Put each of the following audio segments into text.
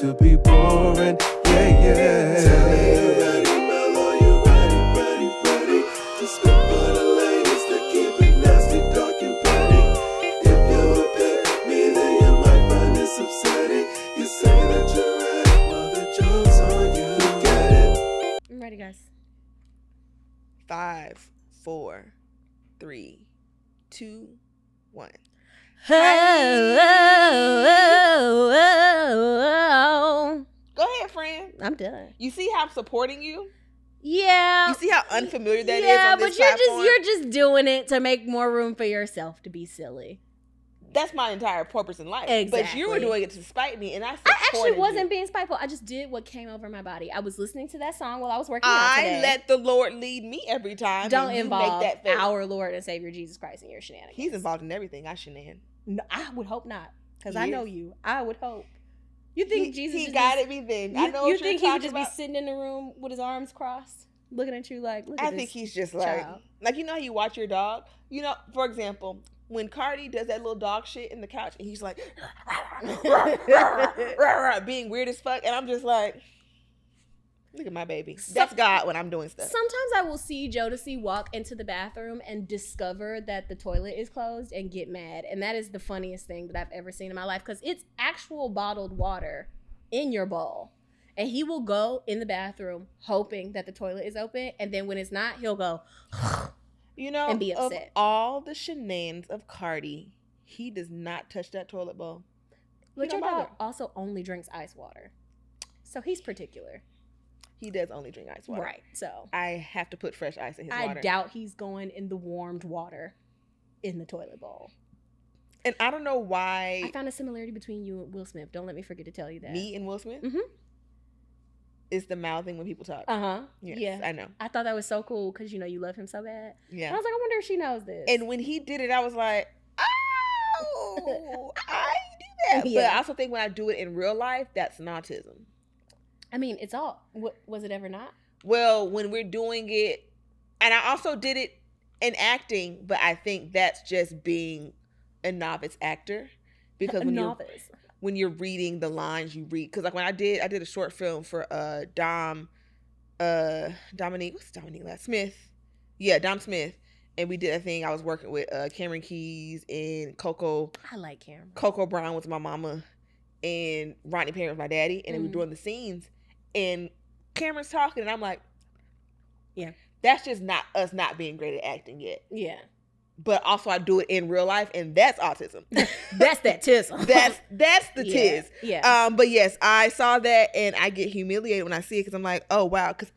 to be boring. Yeah, yeah. Tell me you ready, Mellow, you ready to spit for the ladies to keep it nasty, dark and petty. If you pick me, then you might find this upsetting. You say that you're ready, well the joke's on you. Get it? I'm ready, guys. 5, 4, 3, 2, 1. Go ahead, friend. I'm done. You see how I'm supporting you? Yeah. You see how unfamiliar that is Yeah, on this but platform? you're just doing it to make more room for yourself to be silly. That's my entire purpose in life. Exactly. But you were doing it to spite me, and I supported I actually wasn't you. being spiteful. I just did what came over my body. I was listening to that song while I was working out today. I let the Lord lead me every time. Don't and you involve make that face. our Lord and Savior Jesus Christ in your shenanigans. He's involved in everything. I shenan. No, I would hope not, because He I is. know you. I would hope. You think Jesus? He just guided me then. I know You what think you're he would talking just about. be sitting in the room with his arms crossed, looking at you like? Look at I think this he's just like, child. you know how you watch your dog? You know, for example, when Cardi does that little dog shit in the couch and he's like, being weird as fuck. And I'm just like, look at my baby. That's God when I'm doing stuff. Sometimes I will see Jodeci walk into the bathroom and discover that the toilet is closed and get mad. And that is the funniest thing that I've ever seen in my life, because it's actual bottled water in your bowl. And he will go in the bathroom hoping that the toilet is open. And then when it's not, he'll go, You know, and be of upset. all the shenanigans of Cardi, he does not touch that toilet bowl. But He your don't dog bother. also only drinks ice water. So he's particular. He does only drink ice water. Right. So I have to put fresh ice in his I water. doubt he's going in the warmed water in the toilet bowl. And I don't know why I found a similarity between you and Will Smith. Don't let me forget to tell you that. me and Will Smith Mm-hmm. is the mouthing when people talk. Uh-huh. Yes, Yeah. I know. I thought that was so cool because, you love him so bad. And I Yeah. was like, I wonder if she knows this. And when he did it, I was like, oh, I do that. Yeah. But I also think when I do it in real life, that's an autism. I mean, it's all, was it ever not? Well, when we're doing it, and I also did it in acting, but I think that's just being a novice actor. Because when you're reading the lines you read, because like when I did a short film for Dominique, what's Dominique last? Smith. Yeah, Dom Smith. And we did a thing. I was working with Cameron Keys and Coco. I like Cameron. Coco Brown was my mama, and Rodney Perry was my daddy. And we were doing the scenes, and Cameron's talking, and I'm like, yeah, that's just not us not being great at acting yet. Yeah. But also I do it in real life, and that's autism. That's that tism. that's the tiz. Yeah. But yes, I saw that, and I get humiliated when I see it because I'm like, oh wow, because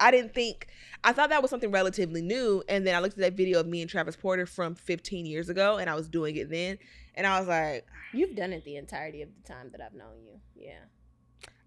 I thought that was something relatively new, and then I looked at that video of me and Travis Porter from 15 years ago, and I was doing it then, and I was like, You've done it the entirety of the time that I've known you. Yeah.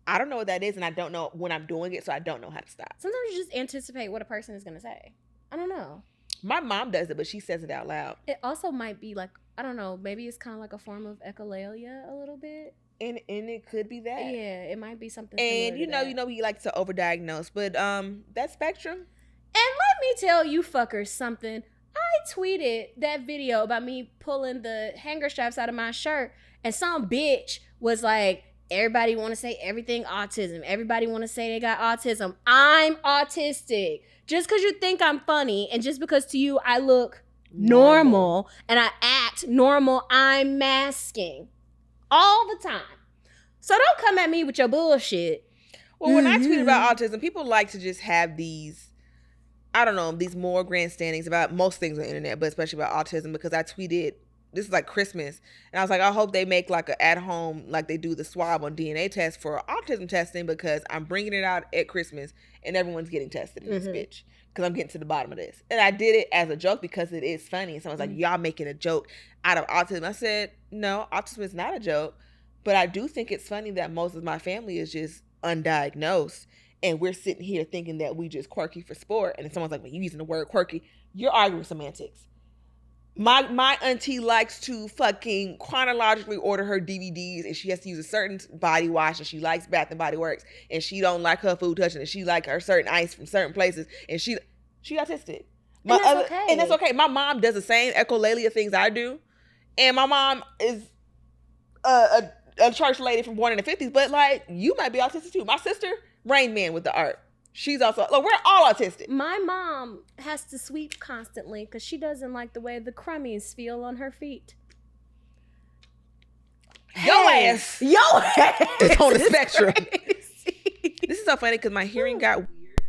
I don't know what that is, and I don't know when I'm doing it, so I don't know how to stop. Sometimes you just anticipate what a person is going to say. I don't know. My mom does it, but she says it out loud. It also might be like, I don't know, maybe it's kind of like a form of echolalia a little bit. And it could be that. Yeah, it might be something And similar to that. he likes to overdiagnose, but that spectrum. And let me tell you fuckers something. I tweeted that video about me pulling the hanger straps out of my shirt, and some bitch was like, everybody want to say everything autism. Everybody want to say they got autism. I'm autistic. Just because you think I'm funny, and just because to you I look normal and I act normal, I'm masking all the time. So don't come at me with your bullshit. Well, when I tweet about autism, people like to just have these, I don't know, these more grandstandings about most things on the internet, but especially about autism, because I tweeted, this is like Christmas, and I was like, I hope they make like a at home, like they do the swab on DNA test for autism testing, because I'm bringing it out at Christmas and everyone's getting tested in this bitch, because I'm getting to the bottom of this. And I did it as a joke because it is funny. And someone's like, y'all making a joke out of autism. I said, no, autism is not a joke, but I do think it's funny that most of my family is just undiagnosed, and we're sitting here thinking that we just quirky for sport. And then someone's like, well, you using the word quirky, you're arguing semantics. My auntie likes to fucking chronologically order her DVDs, and she has to use a certain body wash, and she likes Bath and Body Works, and she don't like her food touching, and she like her certain ice from certain places, and she autistic. And that's okay. My mom does the same echolalia things I do, and my mom is a church lady from born in the 50s, but like you might be autistic too. My sister, Rain Man with the art. She's also, look, we're all autistic. My mom has to sweep constantly because she doesn't like the way the crummies feel on her feet. Your ass is on the spectrum. This is so funny because my hearing got weird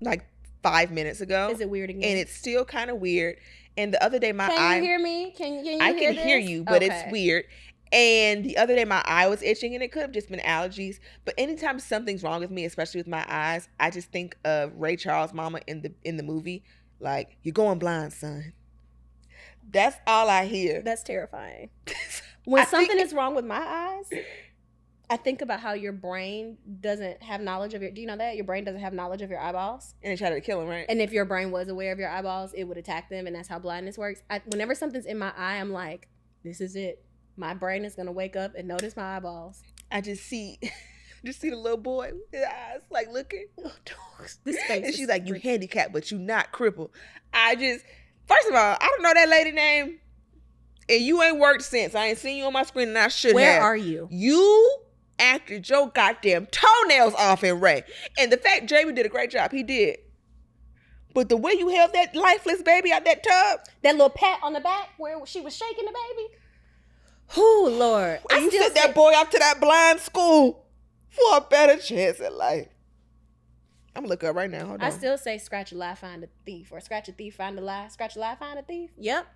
like 5 minutes ago. Is it weird again? And it's still kind of weird. And the other day my Can eye. you hear me? Can you I hear can hear this? you, but Okay. it's weird. And the other day my eye was itching, and it could have just been allergies. But anytime something's wrong with me, especially with my eyes, I just think of Ray Charles' mama in the movie. Like, you're going blind, son. That's all I hear. That's terrifying. When I something think- is wrong with my eyes, I think about how your brain doesn't have knowledge of your. Do you know that your brain doesn't have knowledge of your eyeballs? And they try to kill him, right? And if your brain was aware of your eyeballs, it would attack them, and that's how blindness works. Whenever something's in my eye, I'm like, this is it. My brain is gonna wake up and notice my eyeballs. I just see the little boy with his eyes like looking. This face. And she's like, you handicapped, but you not crippled. First of all, I don't know that lady name. And you ain't worked since. I ain't seen you on my screen, and I should have. Where are you? You acted your goddamn toenails off in Ray. And the fact Jamie did a great job, he did. But the way you held that lifeless baby out that tub. That little pat on the back where she was shaking the baby. Oh, Lord. And you sent that boy out to that blind school for a better chance at life. I'm going to look up right now. Hold on. I still say scratch a lie, find a thief. Or scratch a thief, find a lie. Scratch a lie, find a thief. Yep.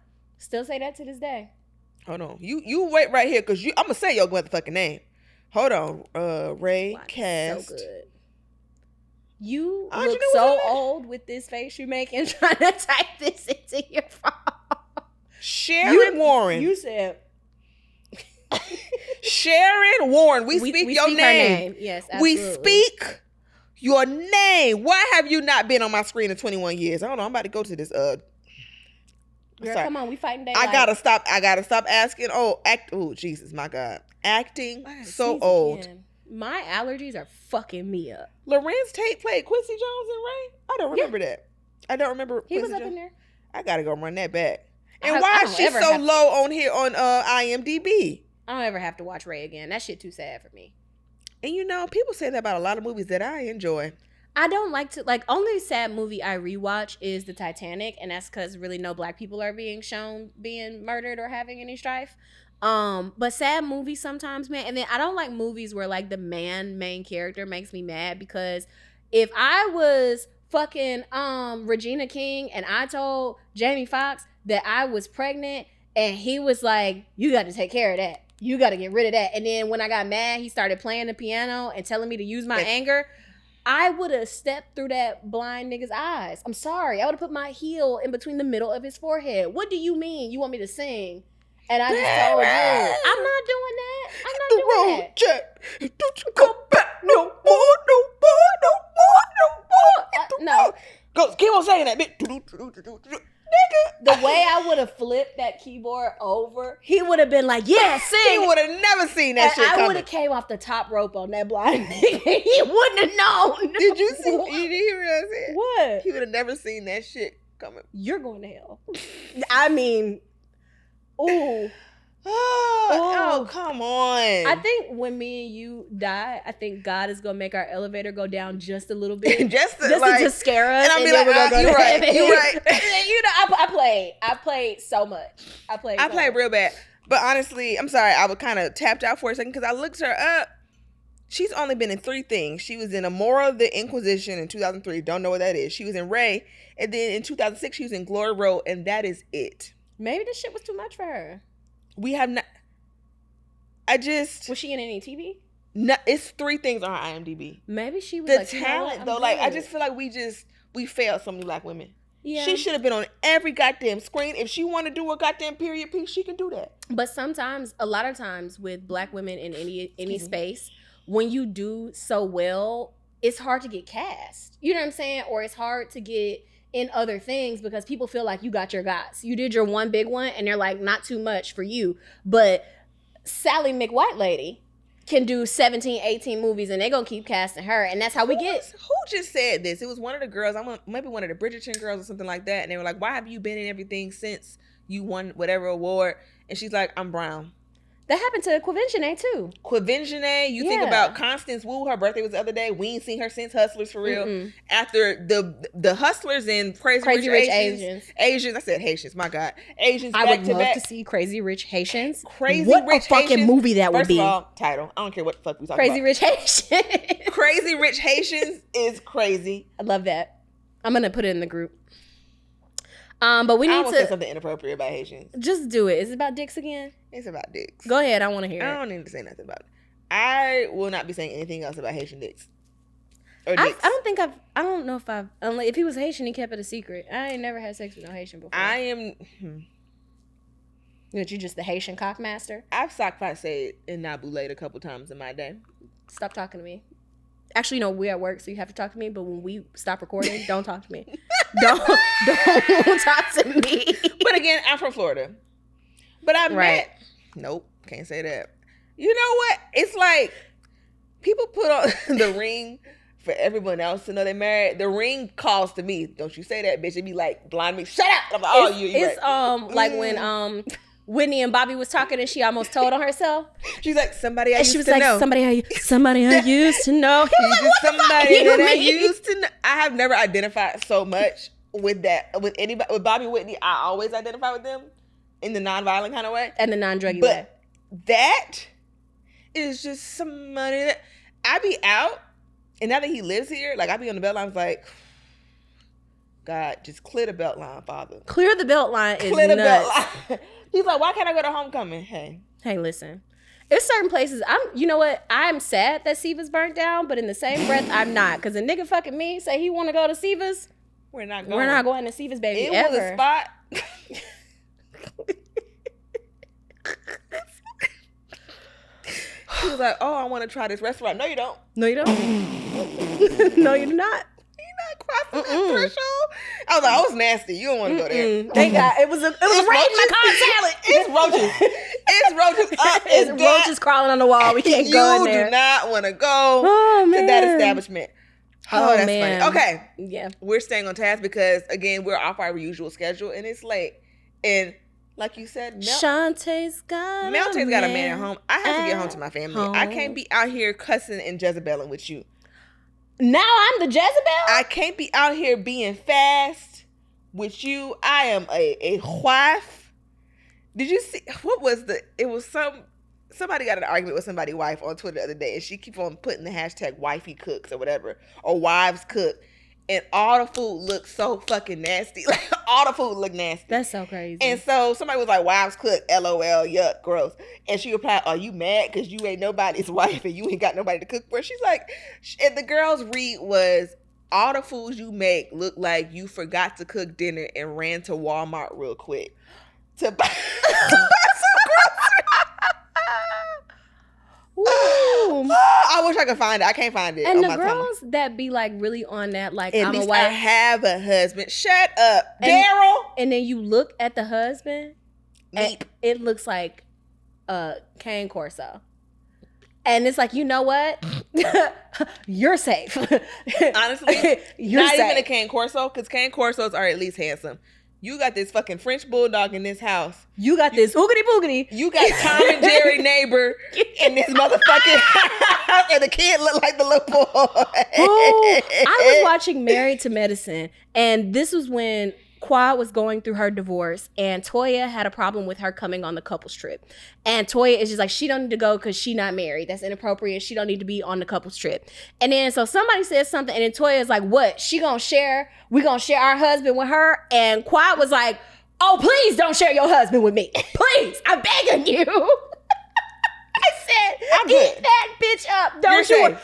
Still say that to this day. Hold on. You wait right here because I'm going to say your motherfucking name. Hold on. Ray Watch, Cast. so good. You How'd you look know so what's on old with this face you're making trying to type this into your phone. Sharon Warren. You said Sharon Warren. We speak your speak her name. Yes, We absolutely. speak your name. Why have you not been on my screen in 21 years? I don't know. I'm about to go to this. Girl, sorry. come on, we fighting daylight. I gotta stop asking. Oh, Jesus, my God. Acting I gotta so sneeze old. again. My allergies are fucking me up. Lorenz Tate played Quincy Jones and Ray? I don't remember that. I don't remember He Quincy was up Jones. in there. I gotta go run that back. And I why don't is she ever so have to- low on here on IMDb? I don't ever have to watch Ray again. That shit too sad for me. And you know, people say that about a lot of movies that I enjoy. I don't like to only sad movie I rewatch is the Titanic, and that's because really no black people are being shown being murdered or having any strife. But sad movies sometimes, man. And then I don't like movies where like the main character makes me mad, because if I was fucking Regina King and I told Jamie Foxx that I was pregnant and he was like, you got to take care of that. You got to get rid of that. And then when I got mad, he started playing the piano and telling me to use my anger. I would have stepped through that blind nigga's eyes. I'm sorry. I would have put my heel in between the middle of his forehead. What do you mean? You want me to sing? And I just told you, I'm not doing that. I'm not doing that. Jack. Don't you go back no more, no more, no more, no more. No. Go, keep on saying that, bitch. The way I would have flipped that keyboard over, he would have been like, yeah, sing. He would have never seen that shit I would coming. have came off the top rope on that blind nigga. He wouldn't have known. Did you see? You did hear what I said? What? He would have never seen that shit coming. You're going to hell. I mean, ooh. Oh, come on. I think when me and you die, I think God is gonna make our elevator go down just a little bit, just to scare us. and I'll be then like, we're gonna go you to right, heaven. you right. You know, I played so much. I played real bad. But honestly, I'm sorry, I was kind of tapped out for a second because I looked her up. She's only been in 3 things. She was in Amora the Inquisition in 2003. Don't know what that is. She was in Ray. And then in 2006, she was in Glory Road. And that is it. Maybe this shit was too much for her. We have not. Was she in any TV? No, it's 3 things on her IMDb. Maybe she was The like, talent, though, like, I just feel like we failed so many black women. Yeah. She should have been on every goddamn screen. If she want to do a goddamn period piece, she can do that. But sometimes, a lot of times with black women in any space, when you do so well, it's hard to get cast. You know what I'm saying? Or it's hard to get in other things because people feel like you got your guys. You did your one big one and they're like, not too much for you. But Sally McWhite lady can do 17, 18 movies and they're going to keep casting her. And that's how we get. Who just said this? It was one of the girls, maybe one of the Bridgerton girls or something like that. And they were like, why have you been in everything since you won whatever award? And she's like, I'm brown. That happened to Quinventionae too. Quinventionae, you think Yeah. about Constance Wu, her birthday was the other day. We ain't seen her since Hustlers for real. Mm-mm. After the Hustlers and Crazy Rich Asians. I said Haitians, my God. Asians I back would to love back. to see Crazy Rich Haitians. Crazy what Rich a fucking Haitians. movie that would First be. of all, title. I don't care what the fuck we talking Crazy about. Rich Haitians. Crazy Rich Haitians is crazy. I love that. I'm gonna put it in the group. But we I need want to say to something inappropriate about Haitians. just do it. Is it about dicks again? It's about dicks. Go ahead. I want to hear I it. don't need to say nothing about it. I will not be saying anything else about Haitian dicks. Or I dicks. don't know if I've, unless, if he was Haitian, he kept it a secret. I ain't never had sex with no Haitian before. I am. But you just the Haitian cockmaster? I've sock said in Nabulate a couple times in my day. Stop talking to me. Actually, no, we're at work, so you have to talk to me. But when we stop recording, don't talk to me. don't talk to me. But again, I'm from Florida. But I Right. met. Nope, can't say that. You know what? It's like people put on the ring for everyone else to know they're married. The ring calls to me. Don't you say that, bitch? It'd be like blind me. Shut up. I'm like, oh, It's right. like when Whitney and Bobby was talking and she almost told on herself. She's like, somebody I And used she was to like, know. somebody I used to know. He was like, She's what the fuck somebody you that I mean? used to know. I have never identified so much with that. With anybody, with Bobby Whitney, I always identify with them in the non-violent kind of way. And the non-druggy way. But that is just somebody that I be out, and now that he lives here, like I be on the belt line, I was like, God, just clear the belt line, Father. Clear the belt line is Clear the nuts. belt line. He's like, why can't I go to homecoming? Hey, Listen. There's certain places, you know what? I'm sad that Siva's burnt down, but in the same breath, I'm not. Because a nigga fucking me say he want to go to Siva's. we're not going. We're not going to Siva's, baby, It ever. was a spot. He was like, oh, I want to try this restaurant. No, you don't. No, you don't. No, you're not. You're not crossing that threshold. I was like, oh, it's nasty. You don't want to go there. Thank God. It was a raid in my car salad. It's roaches. It's roaches up It's and down. roaches crawling on the wall. We can't go in You there. do not want to go Oh, to that man. establishment. Oh, that's man. funny. Okay. Yeah. We're staying on task because, again, we're off our usual schedule and it's late. And like you said, Shantae's got a man at home. I have to get home to my family. I home. can't be out here cussing and Jezebeling with you. Now I'm the Jezebel? I can't be out here being fast with you. I am a wife. Did you see what was somebody got an argument with somebody's wife on Twitter the other day, and she keep on putting the hashtag wifey cooks or whatever, or wives cook, and all the food looks so fucking nasty. Like all the food look nasty. That's so crazy. And so somebody was like, wives cook, LOL, yuck, gross. And she replied, are you mad because you ain't nobody's wife and you ain't got nobody to cook for? She's like, and the girl's read was, all the foods you make look like you forgot to cook dinner and ran to Walmart real quick to buy some Ooh. groceries. I wish I could find it. I can't find it. And on the my girls that be like really on that, like, At I'm a least wife. I have a husband. Shut up, And- Daryl. And then you look at the husband, and Meep. it looks like cane Corso. And it's like, you know what? You're safe. Honestly, you're not safe. even a cane corso, because cane corsos are at least handsome. You got this fucking French bulldog in this house. You got this oogity boogity. You got Tom and Jerry neighbor in this motherfucking house, and the kid look like the little boy. Oh, I was watching Married to Medicine, and this was when Quad was going through her divorce, and Toya had a problem with her coming on the couples trip. And Toya is just like, she don't need to go because she not married. That's inappropriate. She don't need to be on the couples trip. And then so somebody says something, and then Toya is like, what? She gonna share? We gonna share our husband with her? And Quad was like, oh, please don't share your husband with me. Please, I'm begging you. I said, I'm eat good. that bitch up. Don't You're you? safe.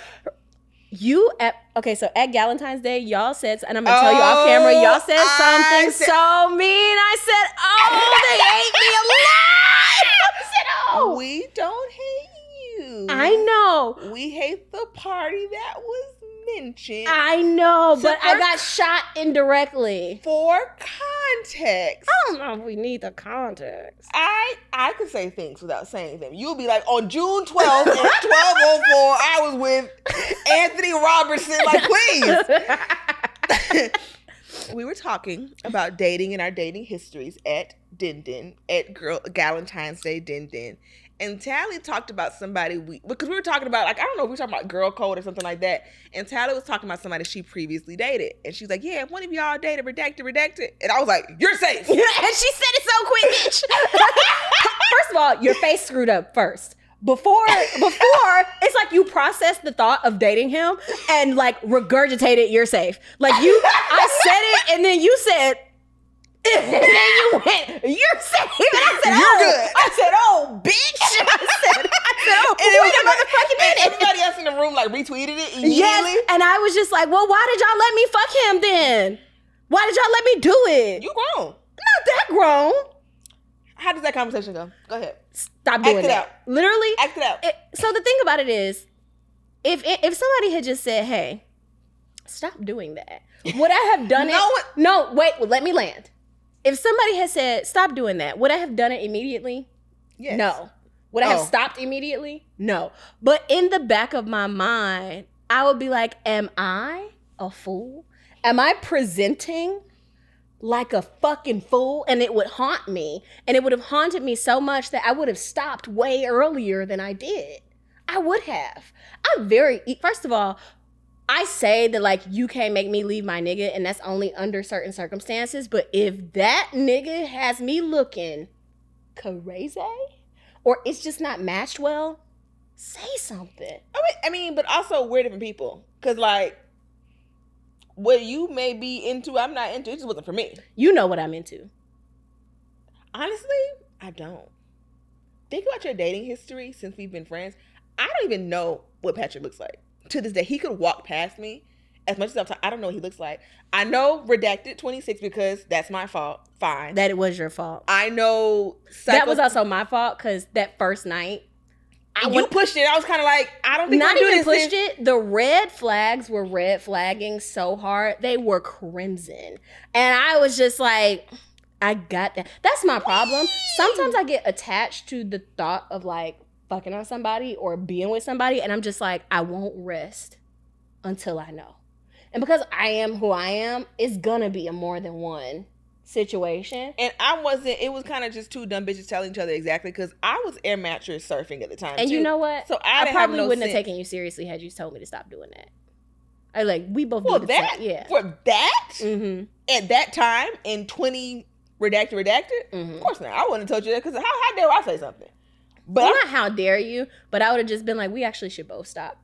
So at Galentine's Day, y'all said, and I'm gonna tell you off camera, y'all said something so mean. I said, oh, they ate me alive. I said, oh. We don't hate you. I know. We hate the party that was mentioned. I know, but I for- got shot indirectly. For context, I don't know if we need the context. I could say things without saying them. You'll be like, on June 12th at 12:04, I was with Anthony Robertson. Like, please. We were talking about dating and our dating histories at Din Din, at Galentine's Day Din Din. And Talley talked about somebody because we were talking about, like, I don't know, we were talking about girl code or something like that. And Talley was talking about somebody she previously dated. And she's like, yeah, if one of y'all dated, redacted. And I was like, you're safe. And she said it so quick, bitch. First of all, your face screwed up first. Before, it's like you processed the thought of dating him and like regurgitated you're safe. Like I said it and then you said, and then you went, you're safe. And I said, You're good. I said, oh, bitch. I said, oh, And it wait was a motherfucking and minute. everybody else in the room like retweeted it immediately. Yes, and I was just like, well, why did y'all let me fuck him then? Why did y'all let me do it? You grown. Not that grown. How does that conversation go? Go ahead. Stop doing Act it that. out. Literally. Act it out. So the thing about it is, if somebody had just said, hey, stop doing that, would I have done it? No, wait, well, let me land. If somebody had said, stop doing that, would I have done it immediately? Yes. No. Would I have stopped immediately? No. But in the back of my mind, I would be like, am I a fool? Am I presenting like a fucking fool? And it would haunt me. And it would have haunted me so much that I would have stopped way earlier than I did. I would have. First of all, I say that like you can't make me leave my nigga and that's only under certain circumstances. But if that nigga has me looking crazy or it's just not matched well, say something. I mean, but also we're different people. Because like, what you may be into, I'm not into. It just wasn't for me. You know what I'm into. Honestly, I don't. Think about your dating history since we've been friends. I don't even know what Patrick looks like. To this day, he could walk past me as much as I don't know what he looks like. I know redacted 26 because that's my fault. Fine. That it was your fault. I know. That was also my fault because that first night. You pushed it. I was kind of like, I don't think not we're even doing pushed this. it. The red flags were red flagging so hard. They were crimson. And I was just like, I got that. That's my problem. Sometimes I get attached to the thought of like fucking on somebody or being with somebody. And I'm just like, I won't rest until I know. And because I am who I am, it's gonna be a more than one situation. And it was kind of just two dumb bitches telling each other exactly because I was air mattress surfing at the time. And too. you know what? So I probably wouldn't sense. have taken you seriously had you told me to stop doing that. I like we both For did that? yeah. For that? Mm-hmm. At that time in 20 redacted? Mm-hmm. Of course not. I wouldn't have told you that because how dare I say something? But Well, not how dare you, but I would have just been like, we actually should both stop.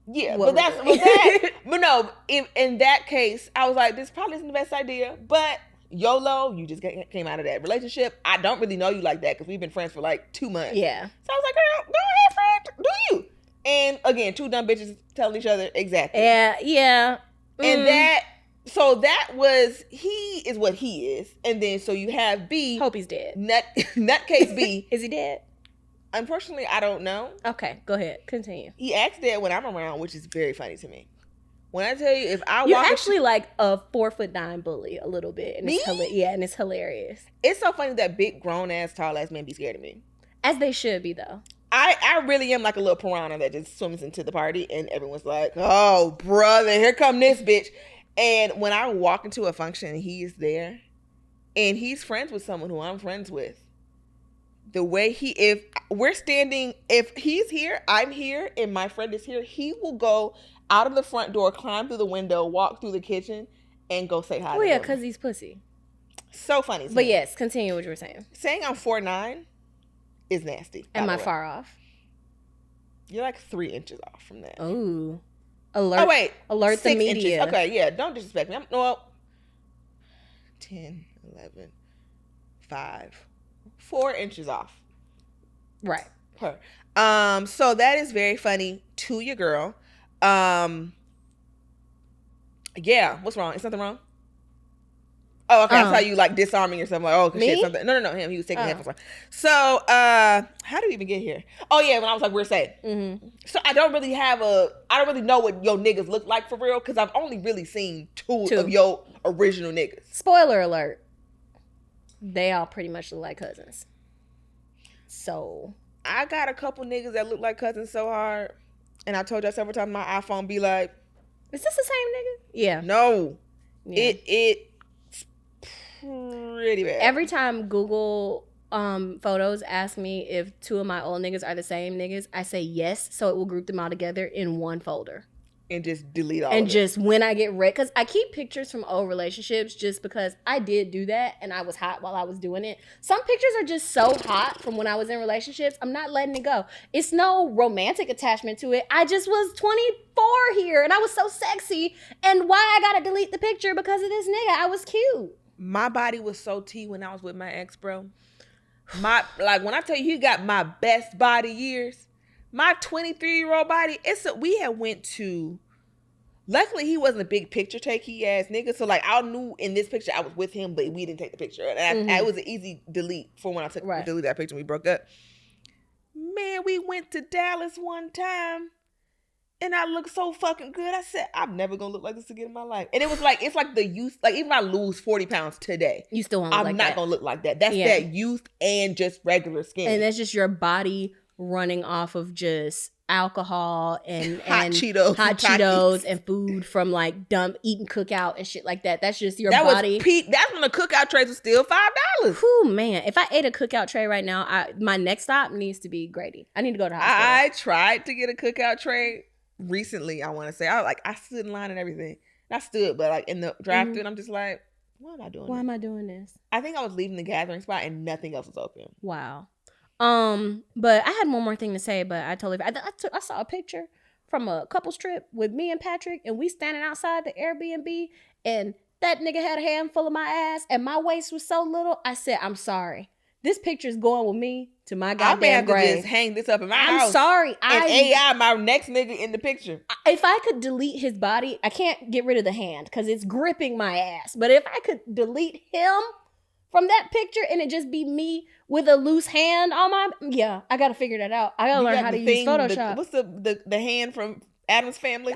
yeah, what but we're doing. but no, in that case, I was like, this probably isn't the best idea, but YOLO, you just came out of that relationship. I don't really know you like that because we've been friends for like 2 months. Yeah. So I was like, girl, go ahead, friend, do you? And again, two dumb bitches telling each other exactly. Yeah. And that was, he is what he is. And then so you have B. Hope he's dead. Nutcase B. Is he dead? Unfortunately, I don't know. Okay, go ahead. Continue. He acts dead when I'm around, which is very funny to me. When I tell you, if I You're walk actually like a 4'9" bully a little bit. And Me? and it's hilarious. it's so funny that big, grown-ass, tall-ass men be scared of me. As they should be, though. I really am like a little piranha that just swims into the party and everyone's like, oh, brother, here come this bitch. And when I walk into a function and he is there and he's friends with someone who I'm friends with, the way if he's here, I'm here, and my friend is here, he will go out of the front door, climb through the window, walk through the kitchen, and go say hi to Oh, yeah, them. because he's pussy. So funny to But me. yes, continue what you were saying. Saying I'm 4'9" is nasty. by Am the I way. far off? You're like 3 inches off from that. Ooh. Alert. Oh, wait. Alert the 6 media. inches. Okay, yeah, don't disrespect me. 10, 11, 5, 4 inches off. Right. Her. So that is very funny to your girl. Yeah, what's wrong? Is something wrong? Oh, okay. I saw you like disarming yourself. Like, oh, Me? shit, something. No, him. He was taking the headphones off. So, how do we even get here? Oh, yeah, when I was like, we're safe. Mm-hmm. So I don't really know what your niggas look like for real because I've only really seen two of your original niggas. Spoiler alert. They all pretty much look like cousins. So. I got a couple niggas that look like cousins so hard. And I told y'all several times my iPhone be like, Is this the same nigga? Yeah. no. Yeah. It's pretty bad. Every time Google photos ask me if 2 of my old niggas are the same niggas, I say yes, so it will group them all together in one folder. And just delete all and of it. just when I get ready, because I keep pictures from old relationships just because I did do that and I was hot while I was doing it. Some pictures are just so hot from when I was in relationships, I'm not letting it go. It's no romantic attachment to it. I just was 24 here and I was so sexy, and why I gotta delete the picture because of this nigga? I was cute. My body was so T when I was with my ex, bro. When I tell you he got my best body years, my 23-year-old body, we had went to, luckily he wasn't a big picture takey ass nigga, so like I knew in this picture I was with him, but we didn't take the picture. And it was an easy delete for when I deleted that picture when we broke up. Man, we went to Dallas one time and I looked so fucking good. I said, I'm never gonna look like this again in my life. And it was like, it's like the youth, like even if I lose 40 pounds today, you still won't look like that. I'm not gonna look like that. That's that youth and just regular skin. And that's just your body running off of just alcohol and hot Cheetos and food from like eating cookout and shit like that. That's just your body. That's when the cookout trays was still $5. Whew, man. If I ate a cookout tray right now, my next stop needs to be Grady. I need to go to the hospital. I tried to get a cookout tray recently, I want to say. I stood in line and everything. And I stood, but like in the drive-thru, and I'm just like, why am I doing this? Why am I doing this? I think I was leaving the gathering spot and nothing else was open. Wow. But I had one more thing to say, but I totally, I saw a picture from a couple's trip with me and Patrick, and we standing outside the Airbnb, and that nigga had a handful of my ass, and my waist was so little. I said, I'm sorry. This picture's going with me to my goddamn grave. I may have to just hang this up in my house. I'm sorry. And AI, my next nigga in the picture. If I could delete his body, I can't get rid of the hand because it's gripping my ass. But if I could delete him from that picture and it just be me with a loose hand on I gotta figure that out. I gotta learn how to use Photoshop. What's the hand from Addams Family?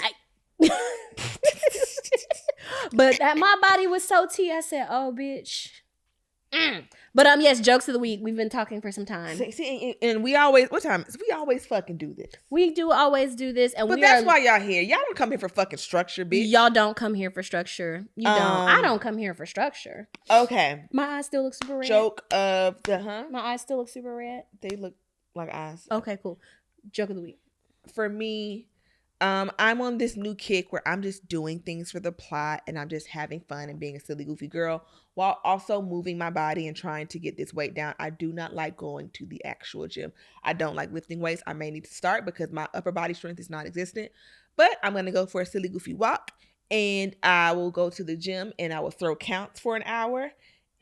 But my body was so T, I said, oh bitch. But yes, jokes of the week. We've been talking for some time. See, and we always fucking do this. We do always do this, and that's why y'all here. Y'all don't come here for fucking structure, bitch. Y'all don't come here for structure. You don't. I don't come here for structure. Okay. My eyes still look super red. Joke of the My eyes still look super red. They look like eyes. Okay, cool. Joke of the week. For me, I'm on this new kick where I'm just doing things for the plot and I'm just having fun and being a silly, goofy girl while also moving my body and trying to get this weight down. I do not like going to the actual gym. I don't like lifting weights. I may need to start because my upper body strength is non-existent, but I'm going to go for a silly, goofy walk and I will go to the gym and I will throw counts for an hour.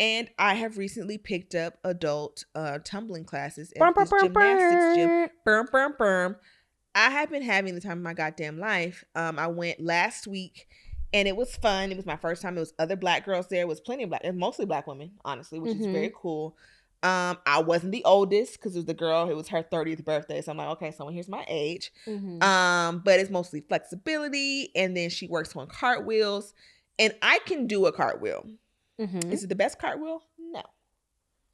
And I have recently picked up adult tumbling classes at this gymnastics gym. I have been having the time of my goddamn life. I went last week and it was fun. It was my first time. It was other black girls there. It was plenty of mostly black women, honestly, which is very cool. I wasn't the oldest because it was the girl. It was her 30th birthday. So I'm like, okay, so here's my age. But it's mostly flexibility. And then she works on cartwheels. And I can do a cartwheel. Is it the best cartwheel? No.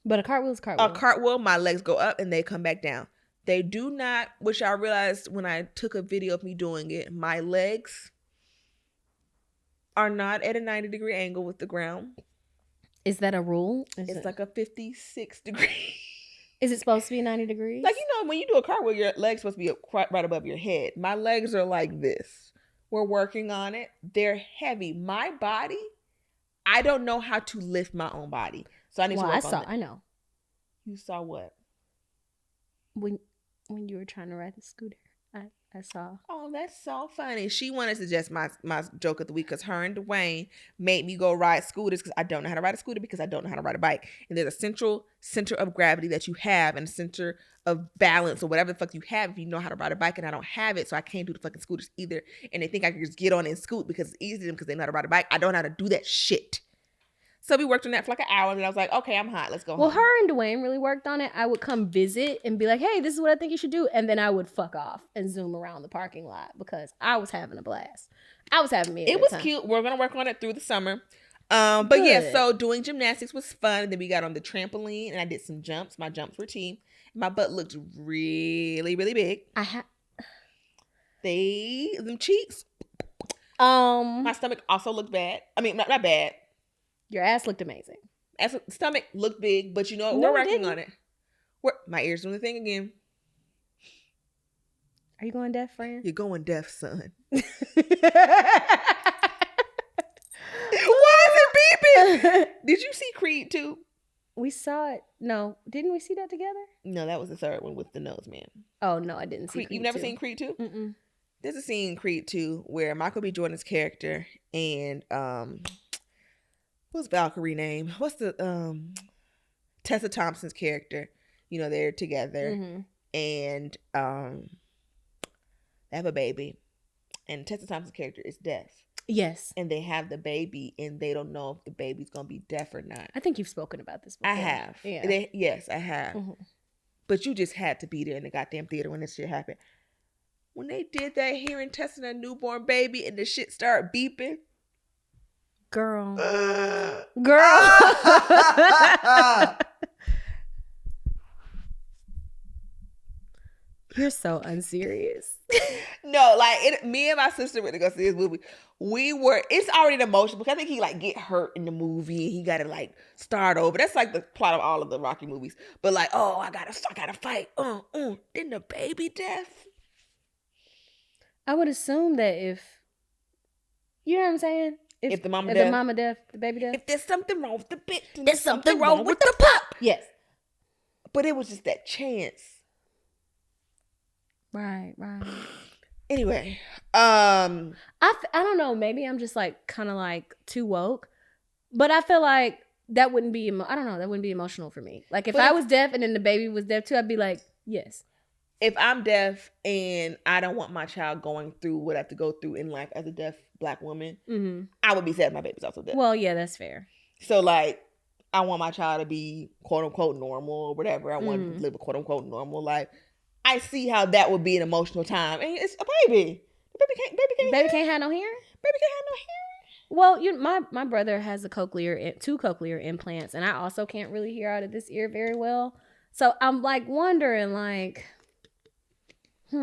But a cartwheel is cartwheel. A cartwheel, my legs go up and they come back down. They do not, which I realized when I took a video of me doing it, my legs are not at a 90-degree angle with the ground. Is that a rule? It's like a 56 degree. Is it supposed to be 90 degrees? Like, when you do a cartwheel, your leg's supposed to be right above your head. My legs are like this. We're working on it. They're heavy. My body, I don't know how to lift my own body. So I need to work on it. I know. You saw what? When you were trying to ride the scooter, I saw. Oh, that's so funny. She wanted to suggest my joke of the week because her and Dwayne made me go ride scooters because I don't know how to ride a scooter because I don't know how to ride a bike. And there's a center of gravity that you have and a center of balance or whatever the fuck you have if you know how to ride a bike, and I don't have it, so I can't do the fucking scooters either. And they think I can just get on and scoot because it's easy to them because they know how to ride a bike. I don't know how to do that shit. So we worked on that for like an hour, and I was like, okay, I'm hot. Let's go home. Well, her and Dwayne really worked on it. I would come visit and be like, hey, this is what I think you should do. And then I would fuck off and zoom around the parking lot because I was having a blast. I was having me a good time. It was cute. We're going to work on it through the summer. But yeah, so doing gymnastics was fun. And then we got on the trampoline, and I did some jumps. My jumps were team. My butt looked really, really big. Them cheeks. My stomach also looked bad. I mean, not bad. Your ass looked amazing. stomach looked big, but you know No, we're it working didn't. on it. My ears doing the thing again. Are you going deaf, friend? You're going deaf, son. Why Why is it beeping? Did you see Creed 2? We saw it. No, didn't we see that together? No, that was the third one with the nose man. Oh no, I didn't see. Creed, Creed you've never 2. seen Creed 2? Mm-mm. There's a scene in Creed 2 where Michael B. Jordan's character and what's Valkyrie name? What's the Tessa Thompson's character? You know, they're together Mm-hmm. and they have a baby, and Tessa Thompson's character is deaf. Yes, And they have the baby, and they don't know if the baby's gonna be deaf or not. I think you've spoken about this before. I have. Yeah. Yes, I have. Mhm. But you just had to be there in the goddamn theater when this shit happened. When they did that, hearing testing a newborn baby, and the shit started beeping. Girl. Girl. You're so unserious. No, like me and my sister went to go see this movie. It's already an emotion because I think he like get hurt in the movie and he got to like start over. That's like the plot of all of the Rocky movies. But like, oh, I gotta fight. Then the baby death. I would assume that if you know what I'm saying, If the mama if deaf. the mama deaf, the baby deaf. If there's something wrong with the bitch, then There's something wrong with the pup. Yes. But it was just that chance. Right. Anyway, I don't know. Maybe I'm just like kind of like too woke, but I feel like that wouldn't be. I don't know. That wouldn't be emotional for me. Like if I was deaf and then the baby was deaf too, I'd be like, yes. if I'm deaf and I don't want my child going through what I have to go through in life as a deaf Black woman, Mm-hmm. I would be sad my baby's also deaf. Well, yeah, that's fair. So like, I want my child to be quote unquote normal or whatever. I want to live a quote unquote normal life. I see how that would be an emotional time, and it's a baby. Baby can't have no hearing. Well, my brother has two cochlear implants, and I also can't really hear out of this ear very well. So I'm like wondering, like, I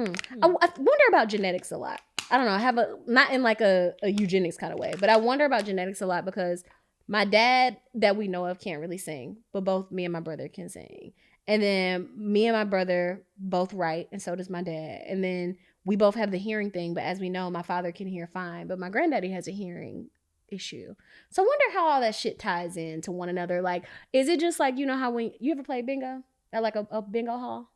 wonder about genetics a lot. I don't know. I have not in like a eugenics kind of way, but I wonder about genetics a lot because my dad that we know of can't really sing, but both me and my brother can sing. And then me and my brother both write, and so does my dad. And then we both have the hearing thing, but as we know, my father can hear fine, but my granddaddy has a hearing issue. So I wonder how all that shit ties into one another. Like, is it just like, you know how when you ever play bingo at like a bingo hall?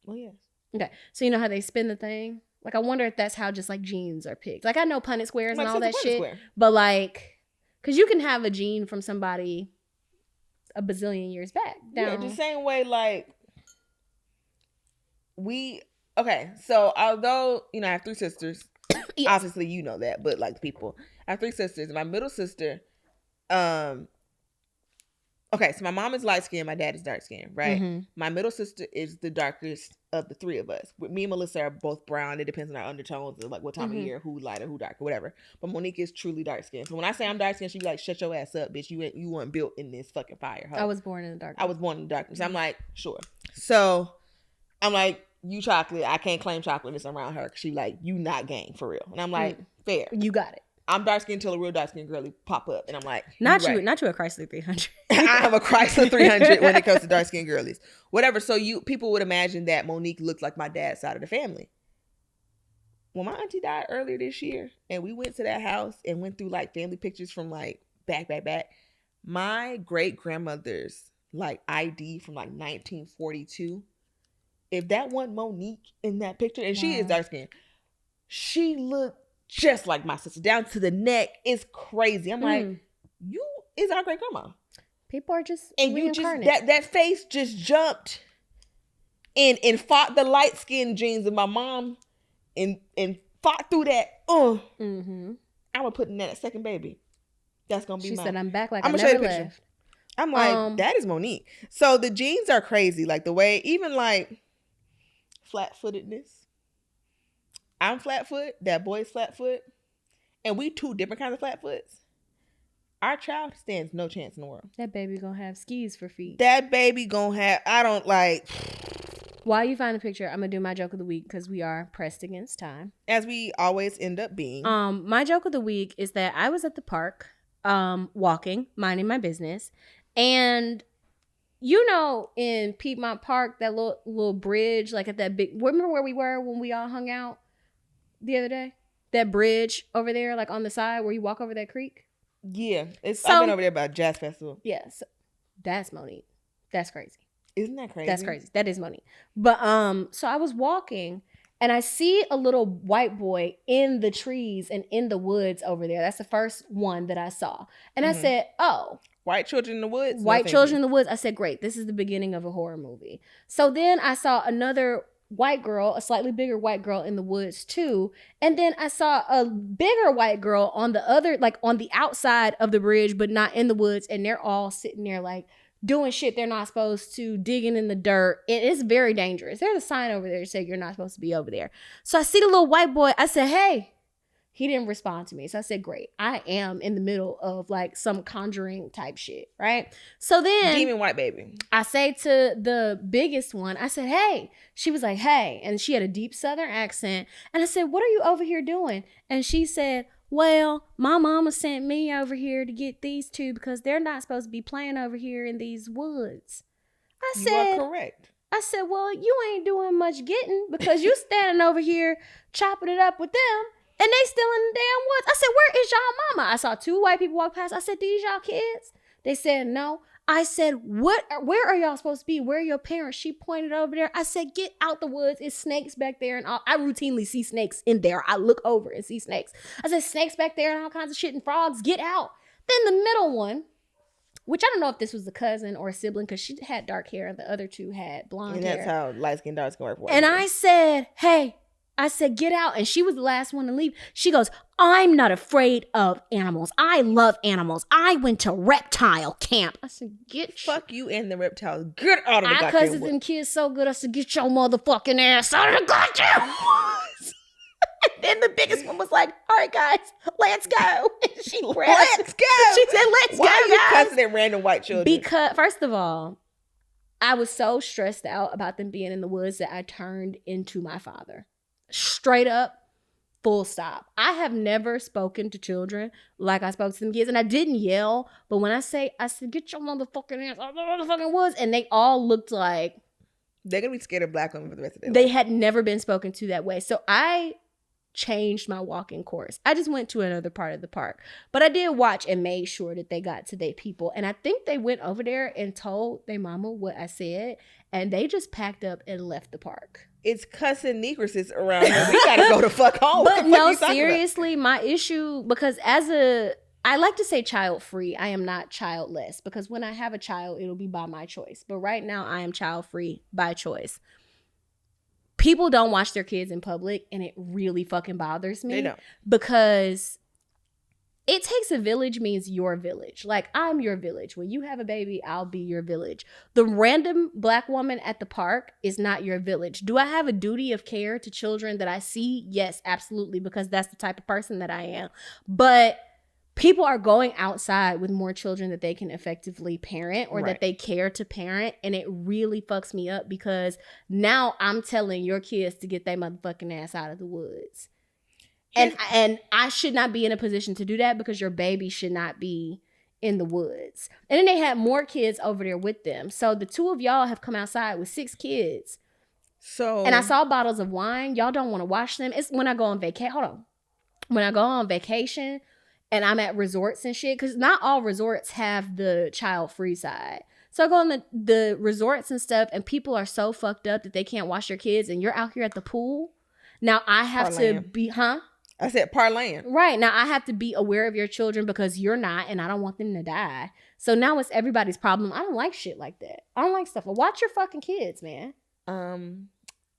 Well, yes. Okay, so you know how they spin the thing? Like, I wonder if that's how just like genes are picked. Like, I know Punnett squares and all that shit, but like, because you can have a gene from somebody a bazillion years back. Yeah, the same way, like, so although, you know, I have 3 sisters, Yes. obviously you know that, but like people, I have 3 sisters. My middle sister, so my mom is light skinned, my dad is dark skinned, right? Mm-hmm. My middle sister is the darkest of the 3 of us. Me and Melissa are both brown. It depends on our undertones of like what time of year, who lighter, who darker, whatever. But Monique is truly dark skinned. So when I say I'm dark skinned, she be like, shut your ass up, bitch. You weren't built in this fucking fire. Huh? I was born in the dark. I was born in the darkness. I'm like, sure. So I'm like, you chocolate. I can't claim chocolateness around her. She like, you not gang for real. And I'm like, fair. You got it. I'm dark skinned until a real dark skinned girlie pop up. And I'm like, Not you a Chrysler 300. I have a Chrysler 300 when it comes to dark skinned girlies. Whatever. So people would imagine that Monique looked like my dad's side of the family. When my auntie died earlier this year and we went to that house and went through like family pictures from like back, my great grandmother's like ID from like 1942. If that wasn't Monique in that picture, and she is dark skinned, she looked just like my sister down to the neck. It's crazy. I'm like, you is our great grandma. People are just And you just that face just jumped and fought the light skinned genes of my mom and fought through that. I'm gonna put in that second baby. That's gonna be She mine. said I'm back like I'm I gonna show you never a picture. left. I'm like, that is Monique. So the genes are crazy. Like the way, even like flat-footedness. I'm flat-foot. That boy's flat-foot. And we 2 different kinds of flat-foots. Our child stands no chance in the world. That baby gonna have skis for feet. That baby gonna have, I don't like. While you find the picture, I'm gonna do my joke of the week because we are pressed against time. As we always end up being. My joke of the week is that I was at the park, walking, minding my business, And you know, in Piedmont Park, that little bridge, like at that big, remember where we were when we all hung out the other day? That bridge over there, like on the side where you walk over that creek? Yeah. I've been over there about Jazz Festival. Yeah, so that's Monique. That's crazy. Isn't that crazy? That's crazy. That is Monique. But so I was walking and I see a little white boy in the trees and in the woods over there. That's the first one that I saw. And I said, oh. White children in the woods? White children in the woods. I said, great. This is the beginning of a horror movie. So then I saw another white girl, a slightly bigger white girl in the woods too. And then I saw a bigger white girl on the other, like on the outside of the bridge, but not in the woods. And they're all sitting there like doing shit they're not supposed to, digging in the dirt. It is very dangerous. There's a sign over there that says you're not supposed to be over there. So I see the little white boy. I said, hey. He didn't respond to me. So I said, great. I am in the middle of like some conjuring type shit, right? So then Demon white baby. I say to the biggest one, I said, hey. She was like, hey. And she had a deep Southern accent. And I said, what are you over here doing? And she said, well, my mama sent me over here to get these two because they're not supposed to be playing over here in these woods. You are correct. I said, well, you ain't doing much getting because you standing over here chopping it up with them. And they still in the damn woods. I said, where is y'all mama? I saw 2 white people walk past. I said, these y'all kids? They said, no. I said, where are y'all supposed to be? Where are your parents? She pointed over there. I said, get out the woods. It's snakes back there. And I routinely see snakes in there. I look over and see snakes. I said, snakes back there and all kinds of shit and frogs. Get out. Then the middle one, which I don't know if this was a cousin or a sibling because she had dark hair and the other 2 had blonde hair. And that's how light-skinned dark skin work. And I said, hey. I said, get out. And she was the last one to leave. She goes, I'm not afraid of animals. I love animals. I went to reptile camp. I said, fuck you and the reptiles. Get out of the goddamn cousins and kids so good. I said, get your motherfucking ass out of the goddamn woods. And then the biggest one was like, all right, guys, let's go. And she ran. Let's go. She said, let's Why go, are you guys. cussing at random white children? Because, first of all, I was so stressed out about them being in the woods that I turned into my father. Straight up, full stop. I have never spoken to children like I spoke to them kids, and I didn't yell, but when I said, get your motherfucking ass out of the motherfucking woods, and they all looked like they're gonna be scared of black women for the rest of their life. They had never been spoken to that way. So I changed my walking course. I just went to another part of the park, but I did watch and made sure that they got to their people, and I think they went over there and told their mama what I said, and they just packed up and left the park. It's cussing negresses around here. We gotta go to fuck home. But no, seriously, my issue, because I like to say child free. I am not childless because when I have a child, it'll be by my choice. But right now, I am child free by choice. People don't watch their kids in public, and it really fucking bothers me. They don't. Because it takes a village means your village. Like, I'm your village. When you have a baby, I'll be your village. The random black woman at the park is not your village. Do I have a duty of care to children that I see? Yes, absolutely, because that's the type of person that I am. But people are going outside with more children that they can effectively parent or that they care to parent. And it really fucks me up because now I'm telling your kids to get their motherfucking ass out of the woods. And I should not be in a position to do that because your baby should not be in the woods. And then they had more kids over there with them. So the 2 of y'all have come outside with 6 kids. And I saw bottles of wine. Y'all don't want to wash them. It's when I go on vacation. Hold on. When I go on vacation and I'm at resorts and shit, because not all resorts have the child-free side. So I go on the resorts and stuff, and people are so fucked up that they can't wash their kids, and you're out here at the pool. Now I have to be, I said parlaying. Right. Now I have to be aware of your children because you're not, and I don't want them to die. So now it's everybody's problem. I don't like shit like that. I don't like stuff. Well, watch your fucking kids, man. I'm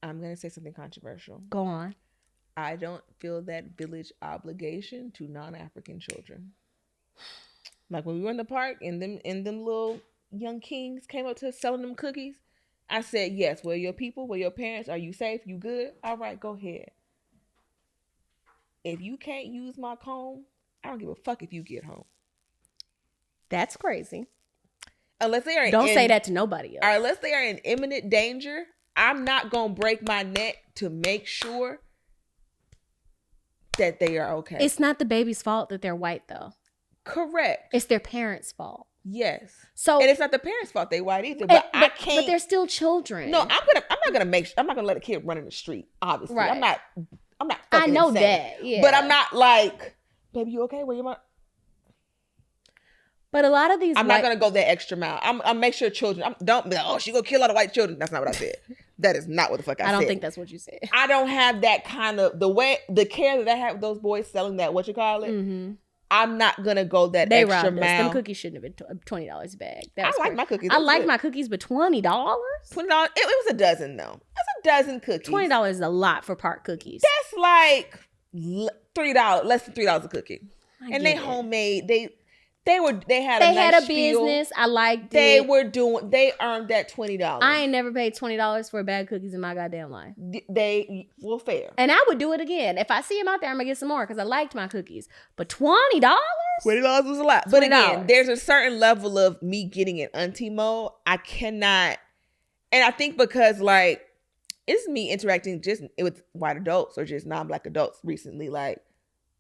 going to say something controversial. Go on. I don't feel that village obligation to non-African children. Like when we were in the park and them little young kings came up to us selling them cookies. I said, yes, where your people, where your parents, are you safe? You good? All right, go ahead. If you can't use my comb, I don't give a fuck if you get home. That's crazy. Unless they are Don't say that to nobody else. Unless they are in imminent danger, I'm not going to break my neck to make sure that they are okay. It's not the baby's fault that they're white, though. Correct. It's their parents' fault. Yes. So And it's not the parents' fault they white either. But I can't. But they're still children. No, I'm not gonna let a kid run in the street. Obviously, Right. I'm not. I know insane. that. Yeah. But I'm not like, baby, you okay? Where you at? But a lot of these, I'm not gonna go that extra mile. I'm make sure children. Don't be like, oh, she gonna kill all the white children. That's not what I said. That is not what the fuck I said. I don't think that's what you said. I don't have that kind of the care that I have with those boys selling that Mm-hmm. I'm not gonna go that They extra robbed us. mile. Them cookies shouldn't have been $20 a bag. I like my cookies. I like my cookies, but $20? $20. It was a dozen though. That's a dozen cookies. $20 is a lot for park cookies. That's like $3, less than $3 a cookie. And they homemade. They had a business. I liked it. They earned that $20. I ain't never paid $20 for a bag of cookies in my goddamn life. They were fair. And I would do it again. If I see them out there, I'm gonna get some more because I liked my cookies. But $20? $20 was a lot. But $20. again, there's a certain level of me getting in auntie mode. I cannot, and I think because like it's me interacting just with white adults or just non-black adults recently. Like,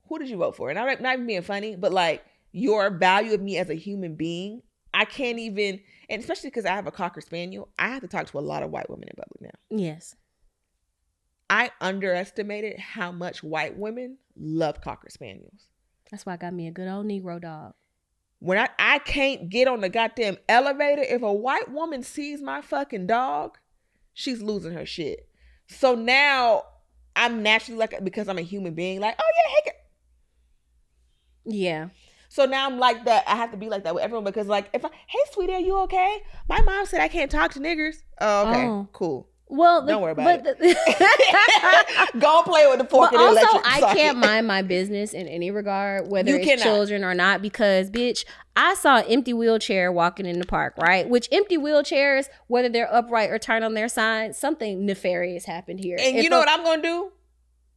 who did you vote for? And I'm not even being funny, but like your value of me as a human being, I can't even, and especially because I have a Cocker Spaniel, I have to talk to a lot of white women in public now. Yes. I underestimated how much white women love Cocker Spaniels. That's why I got me a good old Negro dog. When I can't get on the goddamn elevator, if a white woman sees my fucking dog, she's losing her shit. So now I'm naturally like, because I'm a human being, like, oh yeah, hey. Yeah. So now I'm like that. I have to be like that with everyone because like, if hey sweetie, are you okay? My mom said I can't talk to niggers. Oh, okay, cool. Well, don't worry about it. Go play with the fork. But also, I can't mind my business in any regard, whether it's children or not, because bitch, I saw an empty wheelchair walking in the park, right? Which empty wheelchairs, whether they're upright or turned on their side, something nefarious happened here. And you know what I'm gonna do?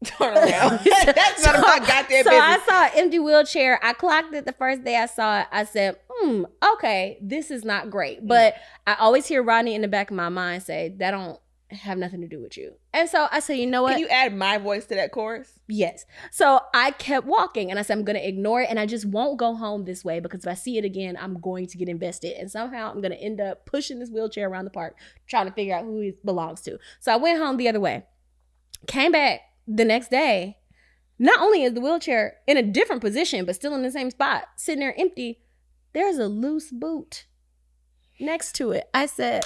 Turn around. That's none of my goddamn business. So I saw an empty wheelchair. I clocked it the first day I saw it. I said, okay, this is not great. But I always hear Rodney in the back of my mind say, that don't have nothing to do with you. And so I said, you know what? Can you add my voice to that chorus? Yes. So I kept walking and I said, I'm going to ignore it and I just won't go home this way because if I see it again, I'm going to get invested. And somehow I'm going to end up pushing this wheelchair around the park, trying to figure out who it belongs to. So I went home the other way, came back the next day. Not only is the wheelchair in a different position, but still in the same spot, sitting there empty, there's a loose boot next to it. I said,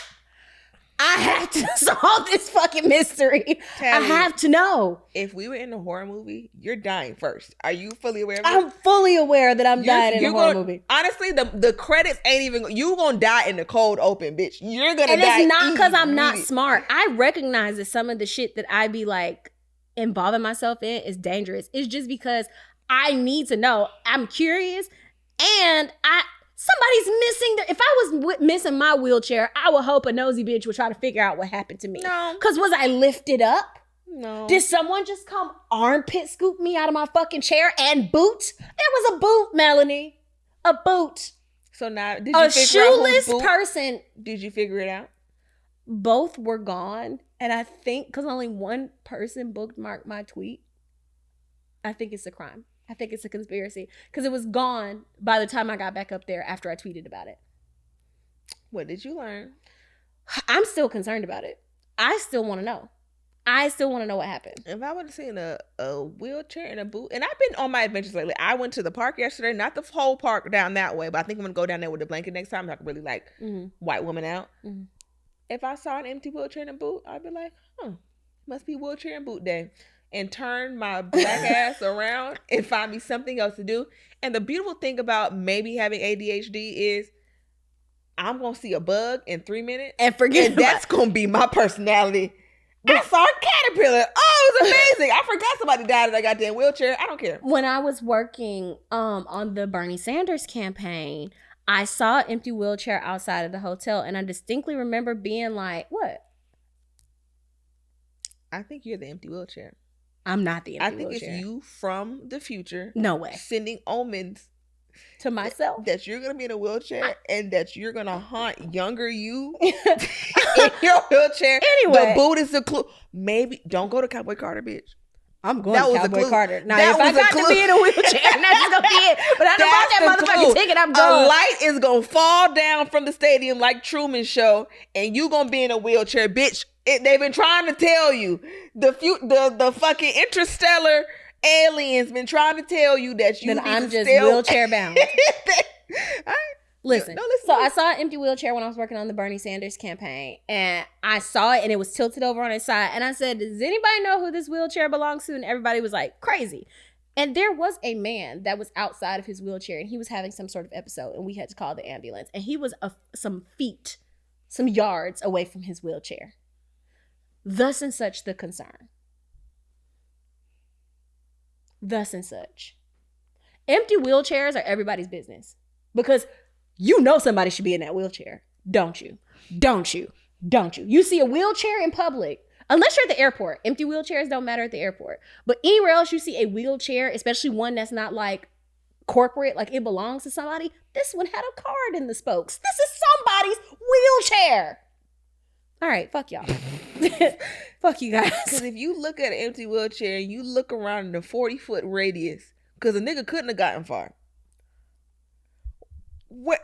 I have to solve this fucking mystery. I have to know. If we were in a horror movie, you're dying first. Are you fully aware of this? I'm fully aware that I'm dying in a horror movie. Honestly, the credits ain't even, you gonna die in the cold open, bitch. You're gonna die. And it's not because I'm not smart. I recognize that some of the shit that I be like involving myself in is dangerous. It's just because I need to know. I'm curious and somebody's missing. If I was missing my wheelchair, I would hope a nosy bitch would try to figure out what happened to me. No. Because was I lifted up? No. Did someone just come armpit scoop me out of my fucking chair and boot? There was a boot, Melanie. A boot. So now, did you figure out whose boot? Person. Did you figure it out? Both were gone. And I think because only one person bookmarked my tweet, I think it's a crime. I think it's a conspiracy because it was gone by the time I got back up there after I tweeted about it. What did you learn? I'm still concerned about it. I still want to know. I still want to know what happened. If I would have seen a wheelchair and a boot, and I've been on my adventures lately. I went to the park yesterday, not the whole park down that way, but I think I'm going to go down there with the blanket next time so I can really like white woman out. Mm-hmm. If I saw an empty wheelchair and a boot, I'd be like, must be wheelchair and boot day. And turn my black ass around and find me something else to do. And the beautiful thing about maybe having ADHD is I'm going to see a bug in 3 minutes. And forget and that's going to be my personality. I saw a caterpillar. Oh, it was amazing. I forgot somebody died in that goddamn wheelchair. I don't care. When I was working on the Bernie Sanders campaign, I saw an empty wheelchair outside of the hotel. And I distinctly remember being like, what? I think you're the empty wheelchair. I'm not the empty wheelchair. It's you from the future. No way. Sending omens to myself that you're gonna be in a wheelchair and that you're gonna haunt younger you in your wheelchair. Anyway, the boot is the clue. Maybe don't go to Cowboy Carter, bitch. I'm going to Cowboy Carter. Now, if I got to be in a wheelchair, that's gonna be it. But I know my that motherfucking ticket, I'm A gone. light is gonna fall down from the stadium like Truman Show, and you gonna be in a wheelchair, bitch. They've been trying to tell you. The fucking interstellar aliens been trying to tell you that you Then need I'm to just still wheelchair bound. Listen, Don't listen so to me. I saw an empty wheelchair when I was working on the Bernie Sanders campaign, and I saw it and it was tilted over on its side, and I said, does anybody know who this wheelchair belongs to? And everybody was like, crazy. And there was a man that was outside of his wheelchair, and he was having some sort of episode, and we had to call the ambulance, and he was some yards away from his wheelchair. Thus and such the concern. Thus and such. Empty wheelchairs are everybody's business, because you know somebody should be in that wheelchair. Don't you? Don't you? Don't you? You see a wheelchair in public, unless you're at the airport. Empty wheelchairs don't matter at the airport. But anywhere else you see a wheelchair, especially one that's not like corporate, like it belongs to somebody, this one had a card in the spokes. This is somebody's wheelchair. All right, fuck y'all. Fuck you guys. Because if you look at an empty wheelchair and you look around in a 40-foot radius, because a nigga couldn't have gotten far. What?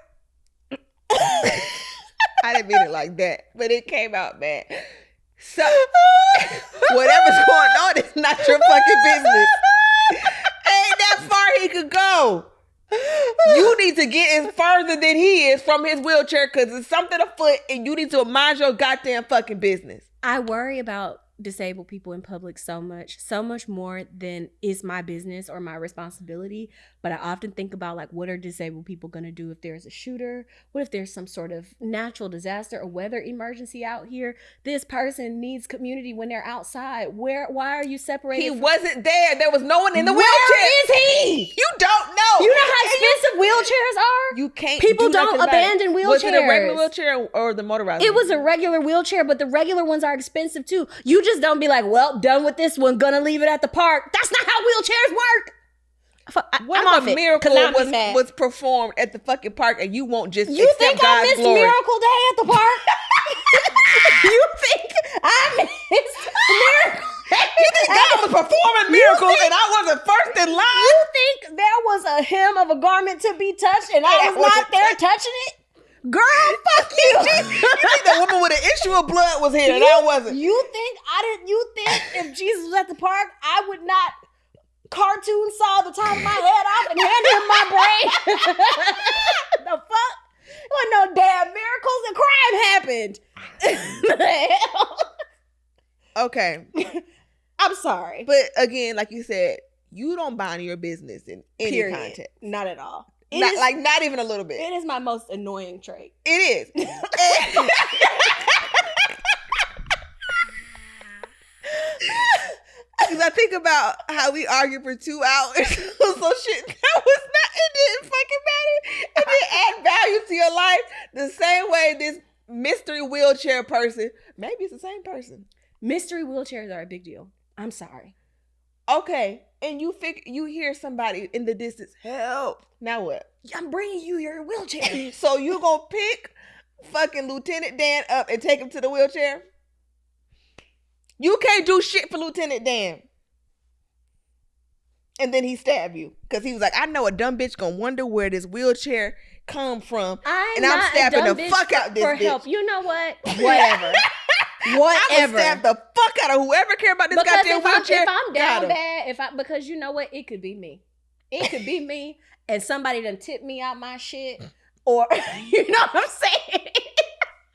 I didn't mean it like that, but it came out bad. So, whatever's going on is not your fucking business. Ain't that far he could go. You need to get as further than he is from his wheelchair, because it's something afoot and you need to mind your goddamn fucking business. I worry about disabled people in public so much more than is my business or my responsibility. But I often think about, like, what are disabled people going to do if there's a shooter? What if there's some sort of natural disaster or weather emergency out here? This person needs community when they're outside. Why are you separated? He wasn't there. There was no one in the wheelchair. Where is he? You don't know. You know how expensive wheelchairs are? You can't. People do don't nothing about it. abandon wheelchairs. Was it a regular wheelchair or the motorized? It was a regular wheelchair, but the regular ones are expensive too. You just don't be like, well, done with this one, gonna leave it at the park. That's not how wheelchairs work. What I'm if off a it, miracle 'cause I'm mad. was performed at the fucking park and you won't just You accept think I God's missed glory? Miracle Day at the park? You think I missed Miracle Day? You think God was performing miracles and I wasn't first in line? You think there was a hem of a garment to be touched and I was not there touching it? Girl, fuck you. You think the woman with an issue of blood was here and I wasn't? You think if Jesus was at the park, I would not cartoon saw the top of my head off and hand him my brain? The fuck? There wasn't no damn miracles. The crime happened. The hell? Okay. I'm sorry. But again, like you said, you don't mind your business in any Period. context. Not at all. Not even a little bit. It is my most annoying trait. It is. Because I think about how we argued for 2 hours. So shit, that was not, it didn't fucking matter. It didn't add value to your life the same way this mystery wheelchair person, maybe it's the same person. Mystery wheelchairs are a big deal. I'm sorry. Okay. And you hear somebody in the distance, help. Now what? I'm bringing you your wheelchair. So you gonna pick fucking Lieutenant Dan up and take him to the wheelchair? You can't do shit for Lieutenant Dan. And then he stabbed you. Because he was like, I know a dumb bitch gonna wonder where this wheelchair come from. I'm stabbing the fuck out this for bitch. help. You know what? Whatever. I'm gonna stab the fuck out of whoever care about this goddamn wheelchair. If I'm Got down him. bad, because you know what? It could be me. It could be me. And somebody done tip me out my shit. Or, you know what I'm saying?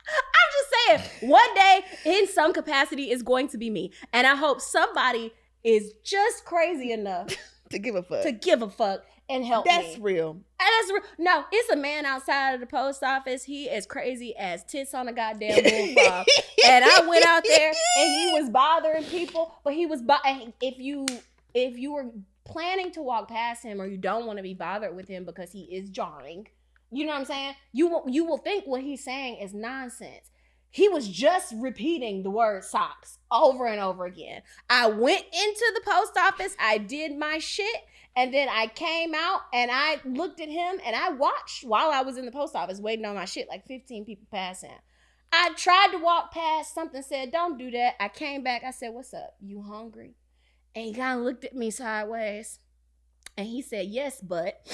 I'm just saying, one day, in some capacity, it's going to be me. And I hope somebody is just crazy enough to give a fuck. And help me. That's real. And that's real. No, it's a man outside of the post office. He is crazy as tits on a goddamn bullfrog. And I went out there and he was bothering people, but he was if you were planning to walk past him or you don't want to be bothered with him because he is jarring, you know what I'm saying? You will think what he's saying is nonsense. He was just repeating the word socks over and over again. I went into the post office, I did my shit, and then I came out and I looked at him and I watched while I was in the post office waiting on my shit, like 15 people passed him. I tried to walk past, something said, don't do that. I came back, I said, what's up? You hungry? And he kind of looked at me sideways and he said, yes, but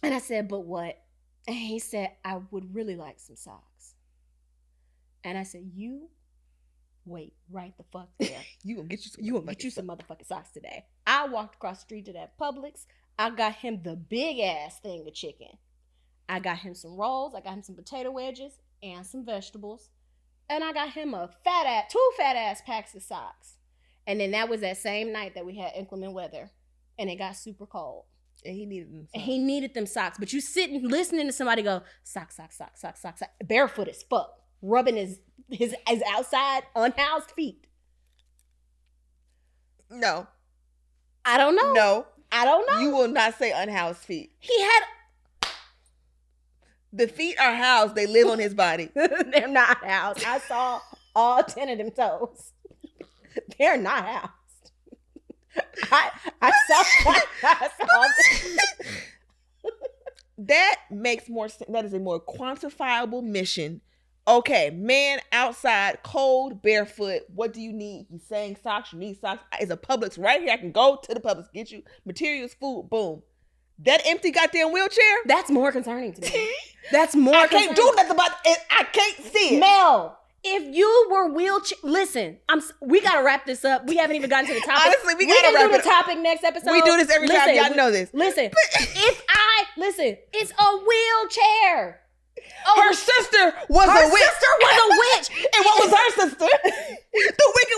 And I said, but what? And he said, I would really like some socks. And I said, you wait right the fuck there. You gonna get you some motherfucking socks today. I walked across the street to that Publix. I got him the big ass thing of chicken. I got him some rolls. I got him some potato wedges and some vegetables. And I got him two fat ass packs of socks. And then that was that same night that we had inclement weather. And it got super cold. And he needed them socks. And he needed them socks. But you sitting listening to somebody go, socks, barefoot as fuck, rubbing his outside unhoused feet. No. I don't know. No. I don't know. You will not say unhoused feet. He had... The feet are housed. They live on his body. They're not housed. I saw all 10 of them toes. They're not housed. I saw That makes more sense. That is a more quantifiable mission. Okay, man outside, cold, barefoot. What do you need? You saying socks, you need socks. It's a Publix right here. I can go to the Publix, get you materials, food, boom. That empty goddamn wheelchair? That's more concerning to me. That's more I can't do nothing about it. I can't see it. Mel, if you were wheelchair... Listen, we got to wrap this up. We haven't even gotten to the topic. Honestly, we got to wrap do it the topic next episode. We do this every time. Y'all know this. Listen, it's a wheelchair. Her sister was a witch. Her sister was a witch. And what was her sister? The wicked.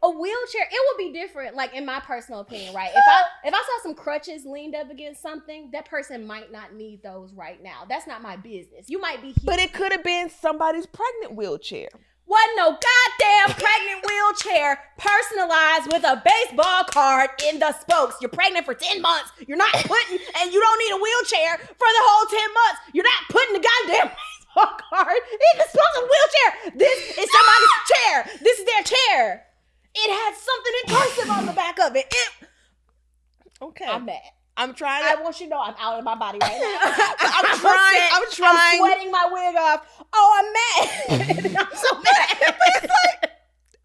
A wheelchair, it would be different, like in my personal opinion, right? If I saw some crutches leaned up against something, that person might not need those right now. That's not my business. You might be here. But it could have been somebody's pregnant wheelchair. Wasn't no goddamn pregnant wheelchair personalized with a baseball card in the spokes. You're pregnant for 10 months. You're not putting, and you don't need a wheelchair for the whole 10 months. You're not putting the goddamn baseball card in the spokes of the wheelchair. This is somebody's chair. This is their chair. It had something in cursive on the back of it. Okay. I'm mad. I'm trying I want you to know I'm out of my body right now. I'm trying. I'm sweating my wig off. Oh, I'm mad. I'm so mad.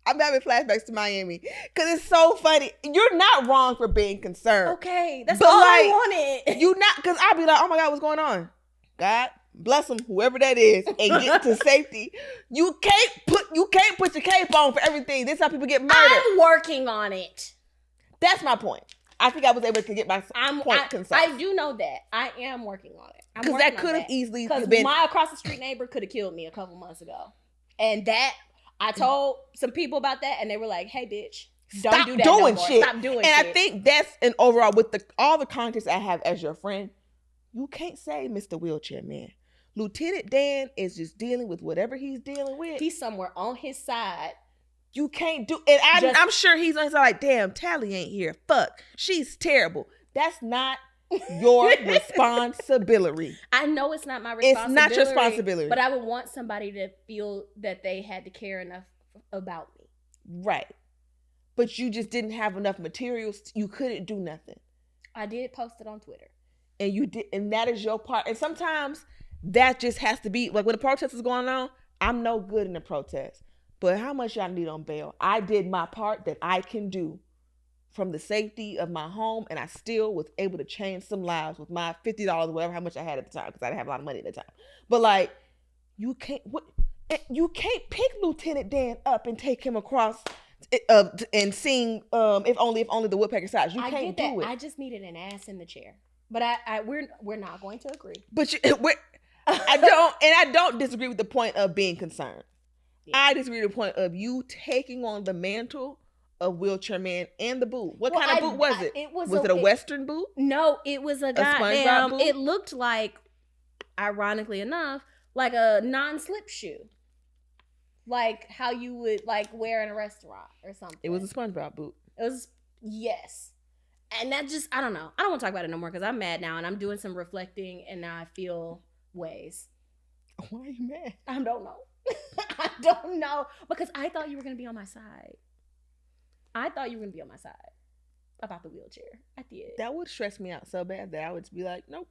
I'm having flashbacks to Miami because it's so funny. You're not wrong for being concerned. Okay, that's but all like, I wanted. You not, because I'll be like, oh my God, what's going on? God bless them, whoever that is, and get to safety. You can't put your cape on for everything. This is how people get murdered. I'm working on it. That's my point. I think I was able to get my point concise. I do know that. I am working on it. Because that could have easily been. Because my across the street neighbor could have killed me a couple months ago. And that, I told some people about that, and they were like, hey, bitch, don't do that no more. Stop doing shit. And I think that's an overall, with all the context I have as your friend, you can't say Mr. Wheelchair Man. Lieutenant Dan is just dealing with whatever he's dealing with. He's somewhere on his side. You can't do, and I'm sure he's on his side like, damn, Talley ain't here. Fuck, she's terrible. That's not your responsibility. I know it's not my responsibility. It's not your responsibility. But I would want somebody to feel that they had to care enough about me. Right. But you just didn't have enough materials. You couldn't do nothing. I did post it on Twitter. And you did, and that is your part. And sometimes that just has to be, like when the protest is going on, I'm no good in the protest. But how much y'all need on bail? I did my part that I can do from the safety of my home, and I still was able to change some lives with my $50, whatever, how much I had at the time, because I didn't have a lot of money at the time. But like, you can't pick Lieutenant Dan up and take him across and sing if only the woodpecker size. You can't do it. I just needed an ass in the chair. But we're not going to agree. But I don't disagree with the point of being concerned. Yeah. I disagree with the point of you taking on the mantle of Wheelchair Man and the boot. What kind of boot was it? Was it a Western boot? No, it was a goddamn. It looked like, ironically enough, like a non-slip shoe, like how you would like wear in a restaurant or something. It was a SpongeBob boot. It was, yes, and that just, I don't know. I don't want to talk about it no more because I'm mad now and I'm doing some reflecting and now I feel ways. Why are you mad? I don't know. I don't know, because I thought you were going to be on my side. About the wheelchair. I did. That would stress me out so bad that I would be like, nope.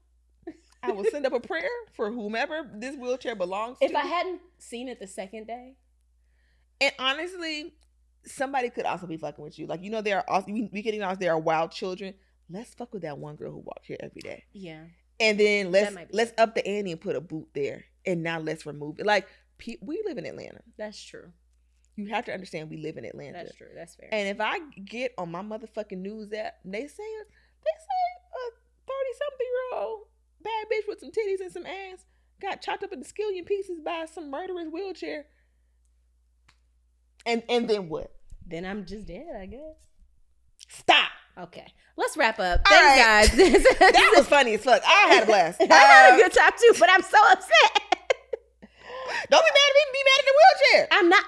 I will send up a prayer for whomever this wheelchair belongs to. If I hadn't seen it the second day. And honestly, somebody could also be fucking with you. Like, you know, there are also, we can acknowledge there are wild children. let's fuck with that one girl who walked here every day. Yeah. And then That might be let's up the ante and put a boot there. And now let's remove it. Like, we live in Atlanta. That's true. You have to understand we live in Atlanta. That's true. That's fair. And if I get on my motherfucking news app, they say a 30-something-year-old bad bitch with some titties and some ass got chopped up into skillion pieces by some murderous wheelchair. And then what? Then I'm just dead, I guess. Stop. Okay. Let's wrap up. All right. Thanks, guys. That was funny as fuck. I had a blast. I had a good time too, but I'm so upset. Don't be mad at me. Be mad at the wheelchair. I'm not.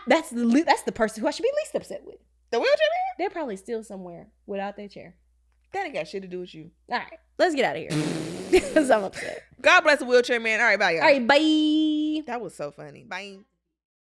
That's the person who I should be least upset with. The wheelchair man? They're probably still somewhere without their chair. That ain't got shit to do with you. All right. Let's get out of here. Because I'm upset. God bless the wheelchair man. All right, bye, y'all. All right. Bye. That was so funny. Bye.